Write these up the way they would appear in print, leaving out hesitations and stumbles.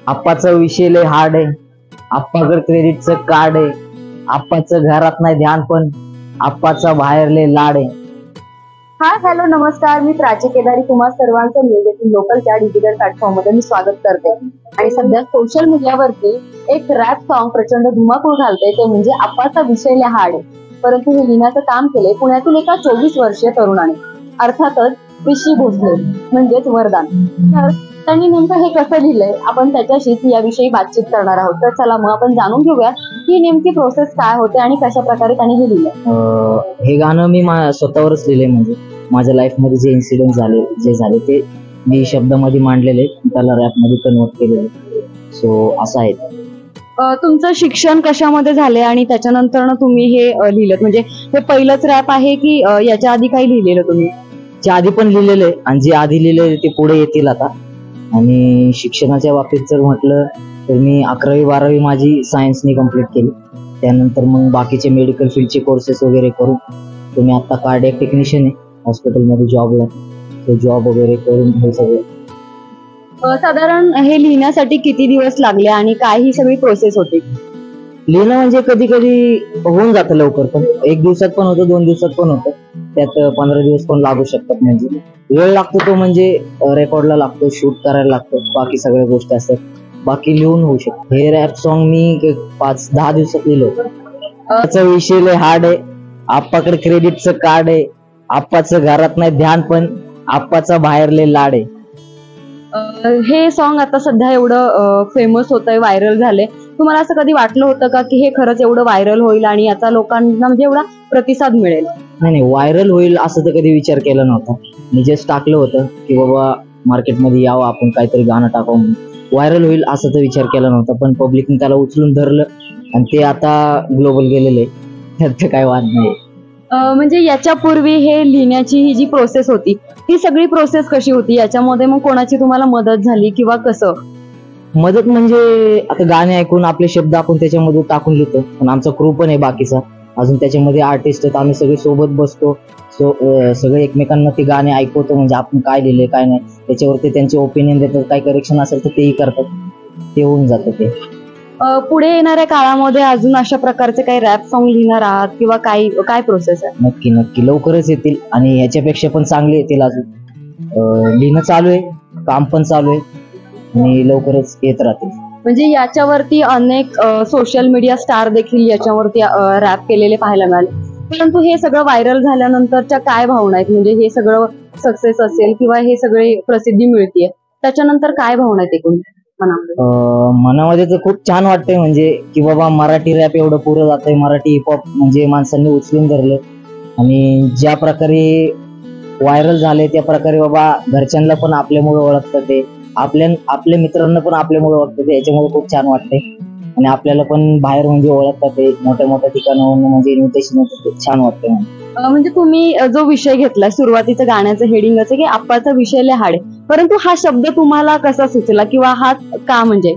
आप्पाचा विषय लय हार्ड आहे. आप्पाकडे क्रेडिटचं कार्ड आहे. आप्पाचं घरात नाही ध्यान पण आप्पाचा बाहेर लय लाड आहे. हाय हॅलो नमस्कार, मी प्राची केदारी. तुम्हा सर्वांचं न्यूज लोकलच्या डिजिटल प्लॅटफॉर्म मध्ये मी स्वागत करते. आणि सध्या सोशल मीडियावरती एक रॅप सॉन्ग प्रचंड धुमाकूळ घालते, ते म्हणजे आप्पाचा विषय लय हार्ड आहे. परंतु हे लिहिण्याचं काम केले पुण्यातील एका 24 वर्षीय तरुणाने, अर्थातच पिशी भोसले म्हणजेच वरदान. तर त्यांनी नेमकं हे कसं लिहिलंय, आपण त्याच्याशीच याविषयी बातचीत करणार आहोत. तर चला मग आपण जाणून घेऊया की नेमकी प्रोसेस काय होते आणि कशा प्रकारे त्यांनी हे लिहिलंय. हे गाणं मी स्वतःवरच लिहिलंय. म्हणजे माझ्या लाईफ मध्ये जे इन्सिडेंट झाले ते मी शब्दामध्ये मांडलेले, त्याला रॅप मध्ये कन्वर्ट केलेले. सो असं आहे. तुमचं शिक्षण कशामध्ये झाले आणि त्याच्यानंतर तुम्ही हे लिहिलं, म्हणजे हे पहिलंच रॅप आहे की याच्या आधी काही लिहिलेलं तुम्ही? जे आधी पण लिहिलेलं आहे आणि जे आधी लिहिलेले ते पुढे येतील आता. आणि शिक्षणाच्या बाबतीत जर म्हटलं तर मी 11वी 12वी माझी सायन्सनी कम्प्लीट केली. त्यानंतर मग बाकीचे मेडिकल फील्डचे कोर्सेस वगैरे करून तुम्ही आता कार्डियक टेक्निशियन आहे हॉस्पिटलमध्ये जॉबला. तो जॉब वगैरे करून हे सगळं. साधारण हे लिहिण्यासाठी किती दिवस लागले आणि काय ही सगळी प्रोसेस होती? लिहिणं म्हणजे कधी कधी होऊन जातं लवकर, पण 1 दिवसात पण होतं, 2 दिवसात पण होतं, त्यात 15 दिवस पण लागू शकतात. म्हणजे वेळ लागतो तो म्हणजे रेकॉर्डला लागतो, शूट करायला लागतो, बाकी सगळ्या गोष्टी असतात. बाकी लिहून होऊ शकतो. हे रॅप सॉन्ग मी 5-10 दिवसात लिहिलं होतं. त्याचा विषय लय हार्ड आहे. आप्पाकडे क्रेडिटचं कार्ड आहे. आप्पाचं घरात नाही ध्यान पण आप्पाचा बाहेर लय लाड आहे. हे सॉन्ग आता सध्या एवढं फेमस होतंय, व्हायरल झाले. तुम्हाला असं कधी वाटलं होतं का की हे खरंच एवढं व्हायरल होईल आणि याचा लोकांना म्हणजे एवढा प्रतिसाद मिळेल? नाही, व्हायरल होईल असं तर कधी विचार केला नव्हता. मी जस्ट टाकलं होतं की बाबा मार्केटमध्ये यावं, आपण काहीतरी गाणं टाकावं म्हणून. व्हायरल होईल असं तर विचार केला नव्हता, पण पब्लिकने त्याला उचलून धरलं आणि ते आता ग्लोबल गेलेले, त्यात काय वाद नाही. म्हणजे याच्यापूर्वी हे लिहिण्याची ही जी प्रोसेस होती, ती सगळी प्रोसेस कशी होती? याच्यामध्ये मग कोणाची तुम्हाला मदत झाली किंवा कसं? मदत म्हणजे आता गाणे ऐकून आपले शब्द आपण त्याच्यामध्ये टाकून लिहितो, पण आमचा क्रू पण आहे बाकीचा, अजून त्याच्यामध्ये आर्टिस्ट आहेत. आम्ही सगळे सोबत बसतो, सगळे एकमेकांना ते गाणे ऐकवतो, म्हणजे आपण काय लिहिले काय नाही त्याच्यावरती त्यांचे ओपिनियन देतात. काय करेक्शन असेल तर तेही करतात, ते होऊन जातं. ते पुढे येणाऱ्या काळामध्ये अजून अशा प्रकारचे काही रॅप सॉन्ग लिहिणार आहात किंवा काय प्रोसेस आहे? नक्की लवकरच येतील आणि ह्याच्यापेक्षा पण चांगले येतील. अजून लिहिणं चालू आहे, काम पण चालू आहे आणि लवकरच येत राहतील. म्हणजे याच्यावरती अनेक सोशल मीडिया स्टार देखील याच्यावरती रॅप केलेले पाहायला मिळाले. परंतु हे सगळं व्हायरल झाल्यानंतरच्या काय भावना आहेत? म्हणजे हे सगळं सक्सेस असेल किंवा हे सगळे प्रसिद्धी मिळतीये, त्याच्यानंतर काय भावना आहेत एकूण मनामध्ये तर खूप छान वाटतंय. म्हणजे की बाबा मराठी रॅप एवढं पुरं जातंय, मराठी हिपहॉप म्हणजे माणसांनी उचलून धरलं आणि ज्या प्रकारे व्हायरल झाले त्या प्रकारे बाबा घरच्यांना पण आपल्यामुळे ओळखतात, ते आपल्या मित्रांना पण आपल्यामुळे ओळखतात. याच्यामुळे खूप छान वाटतंय आणि आपल्याला पण बाहेर म्हणजे ओळखतात, ते मोठ्या ठिकाणावरून म्हणजे इन्व्हिटेशन येतं, खूप छान वाटतंय. म्हणजे तुम्ही जो विषय घेतला सुरुवातीचं गाण्याचं हेडिंग असं की आप्पाचा विषय लय हार्ड, परंतु हा शब्द तुम्हाला कसा सुचला किंवा हा का? म्हणजे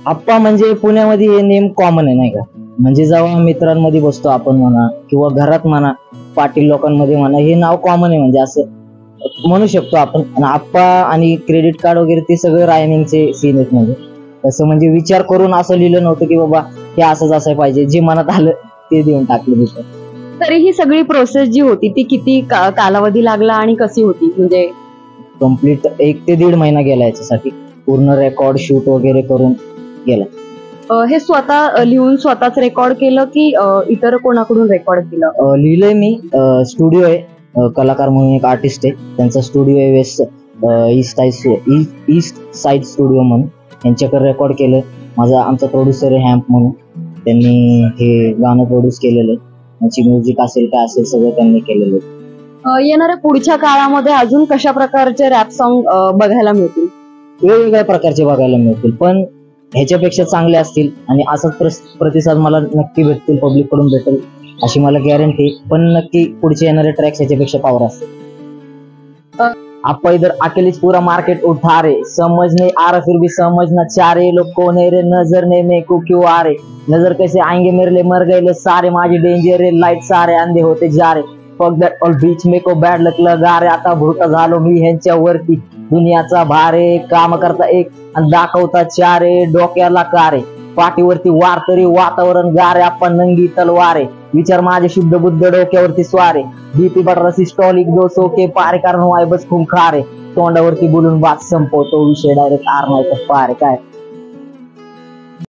आप्पा म्हणजे पुण्यामध्ये हे नेम कॉमन आहे नाही का. म्हणजे जेव्हा मित्रांमध्ये बसतो आपण म्हणा किंवा घरात म्हणा, पाटील लोकांमध्ये म्हणा, हे नाव कॉमन आहे, म्हणजे असं म्हणू शकतो आपण. आणि आप्पा आणि क्रेडिट कार्ड वगैरे ते सगळं रायमिंगचे सीन आहेत. म्हणजे तसं म्हणजे विचार करून असं लिहिलं नव्हतं की बाबा हे असंच असायला पाहिजे, जे मनात आलं ते देऊन टाकलं तिथं. तरी ही सगळी प्रोसेस जी होती ती किती कालावधी लागला आणि कशी होती? म्हणजे कम्प्लीट 1 ते 1.5 महिना गेला याच्यासाठी, पूर्ण रेकॉर्ड शूट वगैरे करून गेला. हे स्वतः लिहून स्वतःच रेकॉर्ड केलं की इतर कोणाकडून रेकॉर्ड केलं? लिहिलंय मी. स्टुडिओ आहे, कलाकार म्हणून एक आर्टिस्ट आहे, त्यांचा स्टुडिओ आहे ईस्ट साइड स्टुडिओ म्हणून, त्यांच्याकडे रेकॉर्ड केलं. आमचा प्रोड्युसर आहे हॅम्प म्हणून, त्यांनी हे गाणं प्रोड्यूस केलेलं आहे. त्याची म्युझिक असेल काय असेल सगळं त्यांनी केलेलं आहे. येणाऱ्या पुढच्या काळामध्ये अजून कशा प्रकारचे रॅप सॉन्ग बघायला मिळतील? वेगवेगळ्या प्रकारचे बघायला मिळतील, पण ह्याच्यापेक्षा चांगले असतील आणि असाच प्रतिसाद मला नक्की भेटतील, पब्लिक कडून भेटेल अशी मला गॅरंटी. पण नक्की पुढचे येणारे ट्रॅक्स ह्याच्यापेक्षा पावर असतील. आपा इधर अकेलीच पूरा मार्केट उठा रे, समझ नहीं आ रहा फिर भी समझना चाह रे, लोग कौन है रे, नजर नहीं मेरे को क्यों आ रे, नजर कैसे आएंगे मेरे लिए, मर गए ले सारे, माझे डेंजर रे, लाईट सारे अंधे होते जा रे, फक दॅट ऑल बीच मेको बॅड लक लगा रे, आता भूत झालो मी ह्यांच्यावरती, दुनियाचा भारे, काम करता एक आणि दाखवता चारे, डोक्याला कारे, पाठीवरती वार तरी वातावरण गारे, आपण नंगी तलवारे, विचार माझे शुद्ध बुद्ध डोक्यावरती स्वारे, डीपी बटरा सिस्टॉलिक दो सोके पारे, कारण वाय बस खून खारे, तोंडावरती बोलून बात संपवतो विषय डायरेक्ट आर नाही तर पारे. काय